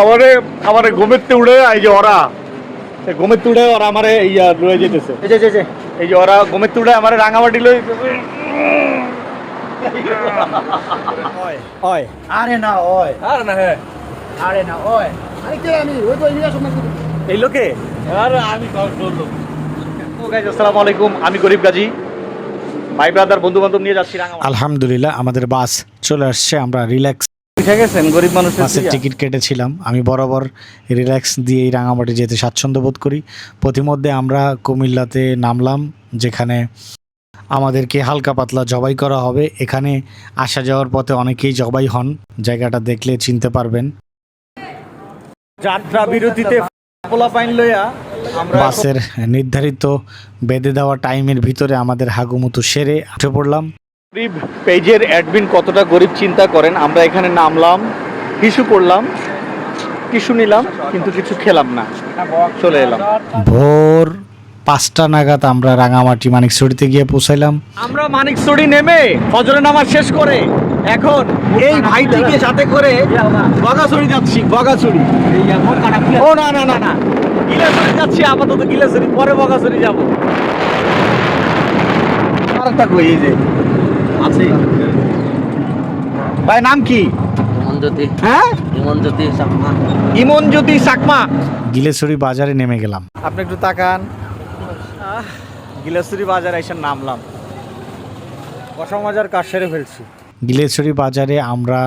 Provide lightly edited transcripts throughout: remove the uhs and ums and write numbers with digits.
আমারে আমারে ঘুমেতে উড়ে এই যে ওরা ঘুমেতে উড়ে ওরা আমারে ইয়া লয়ে যেতেছে এই যে ওরা ঘুমেতে উড়ে আমারে রাঙামাটি লয়ে ওই আরে না ওই আর না হ্যাঁ আরে না ওই আরে কে আমি ওই তো ইলিয়াস না এই লোকে আর আমি কল করলো ও গাইস আসসালামু আলাইকুম আমি গরিব গাজী ভাই ব্রাদার বন্ধু বান্ধব নিয়ে যাচ্ছি রাঙামাটি। আলহামদুলিল্লাহ আমাদের বাস চলে আসছে। আমরা রিল্যাক্স উঠে গেছেন গরিব মানুষের বাসের টিকিট কেটেছিলাম। আমি বরাবর রিল্যাক্স দিয়েই রাঙামাটি যেতে স্বাচ্ছন্দ্য বোধ করি। প্রতিমধ্যে আমরা কুমিল্লাতে নামলাম, যেখানে আমাদেরকে হালকা পাতলা জবাই করা হবে। এখানে আসা যাওয়ার পথে অনেকেই জবাই হন, জায়গাটা দেখলে চিনতে পারবেন। যাত্রা বিরতিতে পোলাপাইন লইয়া আমরা বাসের নির্ধারিত বেঁধে দেওয়া টাইমের ভিতরে আমাদের হাগুমুতু সেরে উঠে পড়লাম। গরিব পেজের অ্যাডমিন কতটা গরিব চিন্তা করেন। আমরা এখানে নামলাম, টিস্যু করলাম, টিস্যু নিলাম, কিন্তু কিছু খেলাম না, চলে এলাম। ভোর 5টা নাগাদ আমরা রাঙামাটি মানিকছড়িতে গিয়ে পৌঁছাইলাম। আমরা মানিকছড়ি নেমে ফজরের নামাজ শেষ করে এখন এই ভাইটিকে সাথে করে বগাছড়ি যাচ্ছি। বগাছড়ি ও না না না না গিলাছড়ি যাচ্ছি, আপাতত গিলাছড়ি, পরে বগাছড়ি যাব। আরেকটা কই এই যে আছে ভাই, নাম কি? হ্যাঁ, ইমনজ্যোতি চাকমা। গিলেছড়ি বাজারে নেমে গেলাম। আপনি একটু তাকান। গিলাছড়ি বাজারে এসে নামলাম, কষা মজার কাজ সেরে ফেলছি। গিলেছড়ি বাজারে আমরা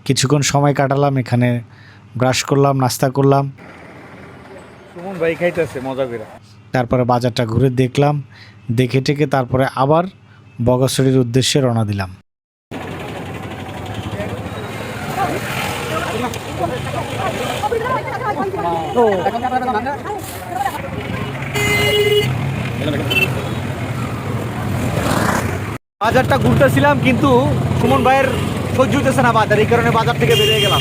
কিছুক্ষণ সময় কাটালাম। এখানে ব্রাশ করলাম, নাস্তা করলাম, সুমন ভাই খাইতেছে মজা করে। তারপরে বাজারটা ঘুরে দেখলাম, দেখে টেকে তারপরে আবার বগাছড়ির উদ্দেশ্যে রওনা দিলাম। বাজারটা ঘুরতেছিলাম, কিন্তু সুমন ভাইয়ের সহ্য হইতেছে না বাজার, এই কারণে বাজার থেকে বেরিয়ে গেলাম।